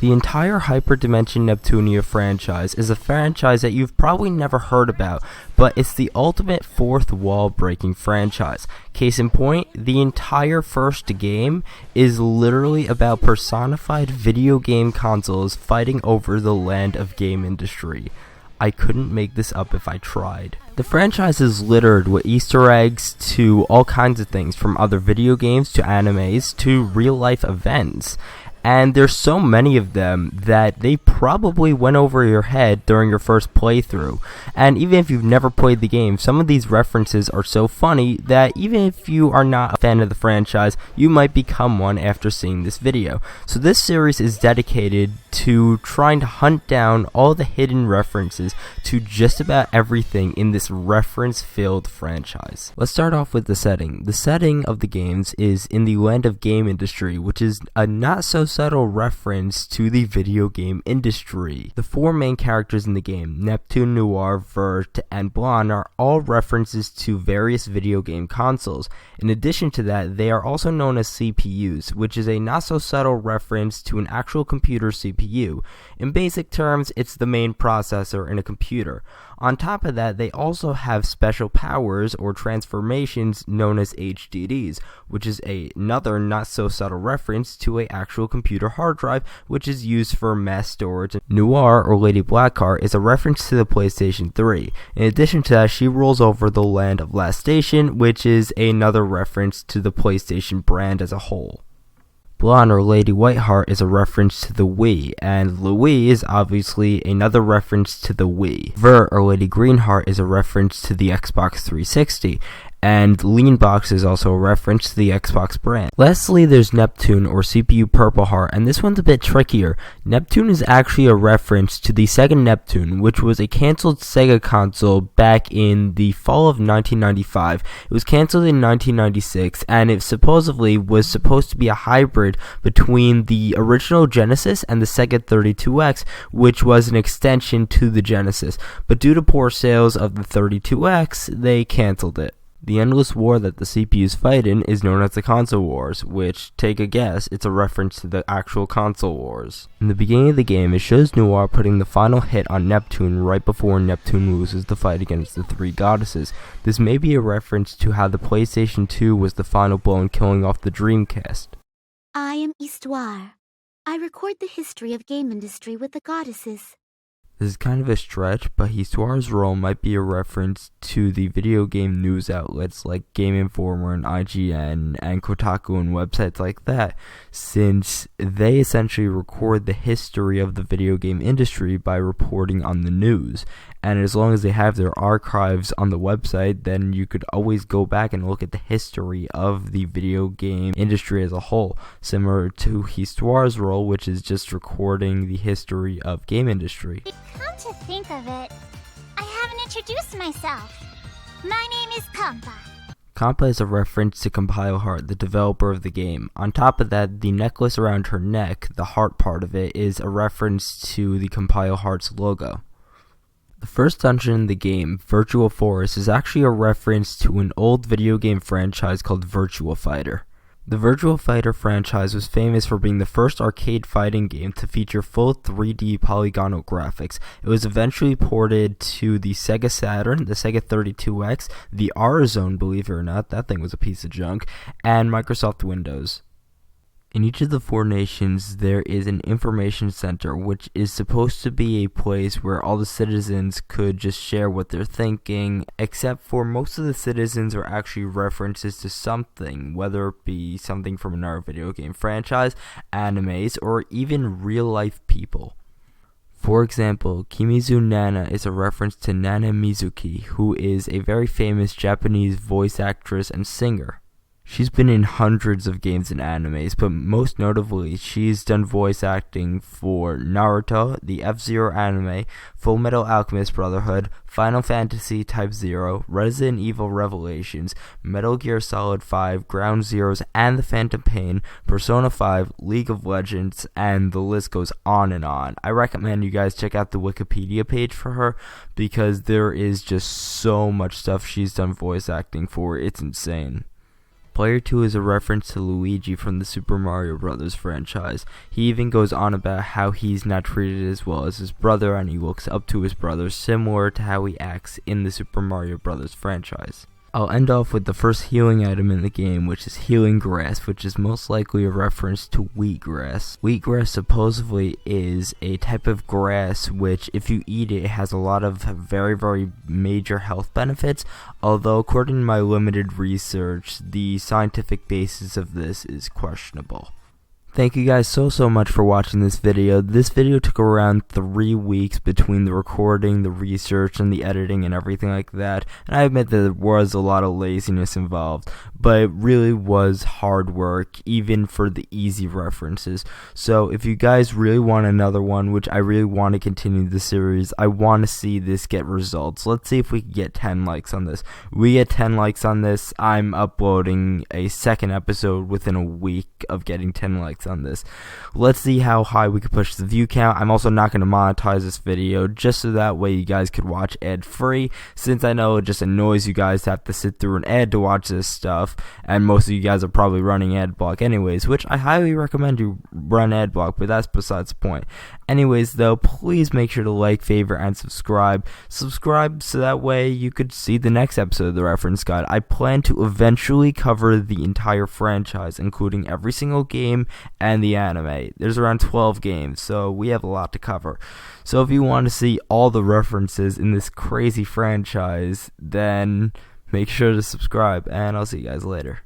The entire Hyperdimension Neptunia franchise is a franchise that you've probably never heard about, but it's the ultimate fourth wall breaking franchise. Case in point, the entire first game is literally about personified video game consoles fighting over the land of game industry. I couldn't make this up if I tried. The franchise is littered with Easter eggs to all kinds of things, from other video games to animes to real life events. And there's so many of them that they probably went over your head during your first playthrough. And even if you've never played the game, some of these references are so funny that even if you are not a fan of the franchise, you might become one after seeing this video. So this series is dedicated to trying to hunt down all the hidden references to just about everything in this reference-filled franchise. Let's start off with the setting. The setting of the games is in the land of game industry, which is a not so subtle reference to the video game industry. The four main characters in the game, Neptune, Noir, Vert, and Blonde, are all references to various video game consoles. In addition to that, they are also known as CPUs, which is a not so subtle reference to an actual computer CPU. In basic terms, it's the main processor in a computer. On top of that, they also have special powers or transformations known as HDDs, which is another not so subtle reference to an actual computer hard drive, which is used for mass storage. Noir, or Lady Blackheart, is a reference to the PlayStation 3. In addition to that, she rules over the land of Last Station, which is another reference to the PlayStation brand as a whole. Blonde, or Lady Whiteheart, is a reference to the Wii, and Louis is obviously another reference to the Wii. Vert, or Lady Greenheart, is a reference to the Xbox 360, and Leanbox is also a reference to the Xbox brand. Lastly, there's Neptune, or CPU Purple Heart, and this one's a bit trickier. Neptune is actually a reference to the Sega Neptune, which was a cancelled Sega console back in the fall of 1995. It was cancelled in 1996, and it supposedly was supposed to be a hybrid between the original Genesis and the Sega 32X, which was an extension to the Genesis. But due to poor sales of the 32X, they cancelled it. The endless war that the CPUs fight in is known as the console wars, which, take a guess, it's a reference to the actual console wars. In the beginning of the game, it shows Noir putting the final hit on Neptune right before Neptune loses the fight against the three goddesses. This may be a reference to how the PlayStation 2 was the final blow in killing off the Dreamcast. I am Histoire. I record the history of game industry with the goddesses. This is kind of a stretch, but Histoire's role might be a reference to the video game news outlets like Game Informer and IGN and Kotaku and websites like that, since they essentially record the history of the video game industry by reporting on the news. And as long as they have their archives on the website, then you could always go back and look at the history of the video game industry as a whole, similar to Histoire's role, which is just recording the history of game industry. Come to think of it, I haven't introduced myself. My name is Kampa. Kampa is a reference to Compile Heart, the developer of the game. On top of that, the necklace around her neck, the heart part of it, is a reference to the Compile Heart's logo. The first dungeon in the game, Virtual Forest, is actually a reference to an old video game franchise called Virtua Fighter. The Virtua Fighter franchise was famous for being the first arcade fighting game to feature full 3D polygonal graphics. It was eventually ported to the Sega Saturn, the Sega 32X, the R-Zone, believe it or not, that thing was a piece of junk, and Microsoft Windows. In each of the four nations, there is an information center, which is supposed to be a place where all the citizens could just share what they're thinking, except for most of the citizens are actually references to something, whether it be something from another video game franchise, animes, or even real-life people. For example, Kimizu Nana is a reference to Nana Mizuki, who is a very famous Japanese voice actress and singer. She's been in hundreds of games and animes, but most notably, she's done voice acting for Naruto, the F-Zero anime, Fullmetal Alchemist Brotherhood, Final Fantasy Type 0, Resident Evil Revelations, Metal Gear Solid 5, Ground Zeroes, and The Phantom Pain, Persona 5, League of Legends, and the list goes on and on. I recommend you guys check out the Wikipedia page for her, because there is just so much stuff she's done voice acting for, it's insane. Player 2 is a reference to Luigi from the Super Mario Bros. Franchise. He even goes on about how he's not treated as well as his brother, and he looks up to his brother similar to how he acts in the Super Mario Bros. Franchise. I'll end off with the first healing item in the game, which is healing grass, which is most likely a reference to wheatgrass. Wheatgrass supposedly is a type of grass which, if you eat it, has a lot of very, very major health benefits, although according to my limited research, the scientific basis of this is questionable. Thank you guys so much for watching this video. This video took around 3 weeks between the recording, the research, and the editing and everything like that. And I admit that there was a lot of laziness involved, but it really was hard work, even for the easy references. So if you guys really want another one, which I really want to continue the series, I want to see this get results. Let's see if we can get 10 likes on this. We get 10 likes on this, I'm uploading a second episode within a week of getting 10 likes on this. Let's see how high we can push the view count. I'm also not going to monetize this video just so that way you guys could watch ad free, since I know it just annoys you guys to have to sit through an ad to watch this stuff, and most of you guys are probably running ad block anyways, which I highly recommend you run ad block, but that's besides the point. Anyways though, please make sure to like, favorite, and subscribe so that way you could see the next episode of the reference guide. I plan to eventually cover the entire franchise, including every single game and the anime. There's around 12 games, so we have a lot to cover. So if you want to see all the references in this crazy franchise, then make sure to subscribe, and I'll see you guys later.